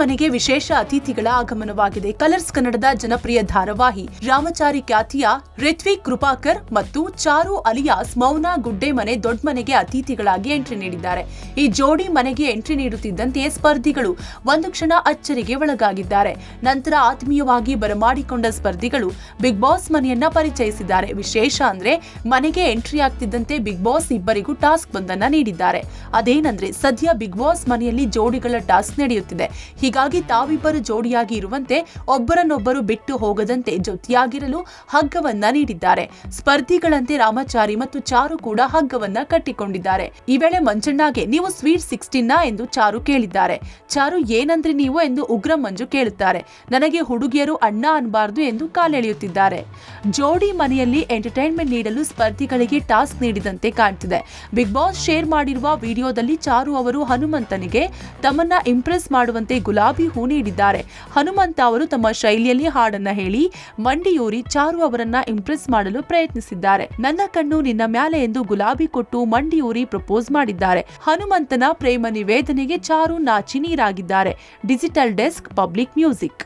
ಮನೆಗೆ ವಿಶೇಷ ಅತಿಥಿಗಳ ಆಗಮನವಾಗಿದೆ. ಕಲರ್ಸ್ ಕನ್ನಡದ ಜನಪ್ರಿಯ ಧಾರಾವಾಹಿ ರಾಮಚಾರಿ ಖ್ಯಾತಿಯ ರಿತ್ವಿಕ್ ಕೃಪಾಕರ್ ಮತ್ತು ಚಾರು ಅಲಿಯಾಸ್ ಮೌನಾ ಗುಡ್ಡೆ ಮನೆ ದೊಡ್ಡ ಮನೆಗೆ ಅತಿಥಿಗಳಾಗಿ ಎಂಟ್ರಿ ನೀಡಿದ್ದಾರೆ. ಈ ಜೋಡಿ ಮನೆಗೆ ಎಂಟ್ರಿ ನೀಡುತ್ತಿದ್ದಂತೆ ಸ್ಪರ್ಧಿಗಳು ಒಂದು ಕ್ಷಣ ಅಚ್ಚರಿಗೆ ಒಳಗಾಗಿದ್ದಾರೆ. ನಂತರ ಆತ್ಮೀಯವಾಗಿ ಬರಮಾಡಿಕೊಂಡ ಸ್ಪರ್ಧಿಗಳು ಬಿಗ್ ಬಾಸ್ ಮನೆಯನ್ನ ಪರಿಚಯಿಸಿದ್ದಾರೆ. ವಿಶೇಷ ಅಂದ್ರೆ ಮನೆಗೆ ಎಂಟ್ರಿ ಆಗ್ತಿದ್ದಂತೆ ಬಿಗ್ ಬಾಸ್ ಇಬ್ಬರಿಗೂ ಟಾಸ್ಕ್ ಒಂದನ್ನ ನೀಡಿದ್ದಾರೆ. ಅದೇನಂದ್ರೆ ಸದ್ಯ ಬಿಗ್ ಬಾಸ್ ಮನೆಯಲ್ಲಿ ಜೋಡಿಗಳ ಟಾಸ್ಕ್ ನಡೆಯುತ್ತಿದೆ. ಹೀಗಾಗಿ ತಾವಿಬ್ಬರು ಜೋಡಿಯಾಗಿ ಇರುವಂತೆ ಒಬ್ಬರನ್ನೊಬ್ಬರು ಬಿಟ್ಟು ಹೋಗದಂತೆ ಜೊತೆಯಾಗಿರಲು ಹಗ್ಗವನ್ನ ನೀಡಿದ್ದಾರೆ. ಸ್ಪರ್ಧಿಗಳಂತೆ ರಾಮಚಾರಿ ಮತ್ತು ಚಾರು ಕೂಡ ಹಗ್ಗವನ್ನ ಕಟ್ಟಿಕೊಂಡಿದ್ದಾರೆ. ಈ ವೇಳೆ ಮಂಜಣ್ಣಗೆ ನೀವು ಸ್ವೀಟ್ 16 ಎಂದು ಚಾರು ಕೇಳಿದ್ದಾರೆ. ಚಾರು ಏನಂದ್ರೆ ನೀವು ಎಂದು ಉಗ್ರ ಮಂಜು ಕೇಳುತ್ತಾರೆ. ನನಗೆ ಹುಡುಗಿಯರು ಅಣ್ಣ ಅನ್ಬಾರ್ದು ಎಂದು ಕಾಲೆಳೆಯುತ್ತಿದ್ದಾರೆ. ಜೋಡಿ ಮನೆಯಲ್ಲಿ ಎಂಟರ್ಟೈನ್ಮೆಂಟ್ ನೀಡಲು ಸ್ಪರ್ಧಿಗಳಿಗೆ ಟಾಸ್ಕ್ ನೀಡಿದಂತೆ ಕಾಣ್ತಿದೆ. ಬಿಗ್ ಬಾಸ್ ಶೇರ್ ಮಾಡಿರುವ ವಿಡಿಯೋದಲ್ಲಿ ಚಾರು ಅವರು ಹನುಮಂತನಿಗೆ ತಮ್ಮನ್ನ ಇಂಪ್ರೆಸ್ ಮಾಡುವಂತೆ ಗುಲಾಬಿ ಹೂ ನೀಡಿದ್ದಾರೆ. ಹನುಮಂತ ಅವರು ತಮ್ಮ ಶೈಲಿಯಲ್ಲಿ ಹಾಡನ್ನ ಹೇಳಿ ಮಂಡಿಯೂರಿ ಚಾರು ಅವರನ್ನ ಇಂಪ್ರೆಸ್ ಮಾಡಲು ಪ್ರಯತ್ನಿಸಿದ್ದಾರೆ. ನನ್ನ ಕಣ್ಣು ನಿನ್ನ ಮ್ಯಾಲೆ ಎಂದು ಗುಲಾಬಿ ಕೊಟ್ಟು ಮಂಡಿಯೂರಿ ಪ್ರಪೋಸ್ ಮಾಡಿದ್ದಾರೆ. ಹನುಮಂತನ ಪ್ರೇಮ ನಿವೇದನೆಗೆ ಚಾರು ನಾಚಿ ನೀರಾಗಿದ್ದಾರೆ. Digital desk, public music.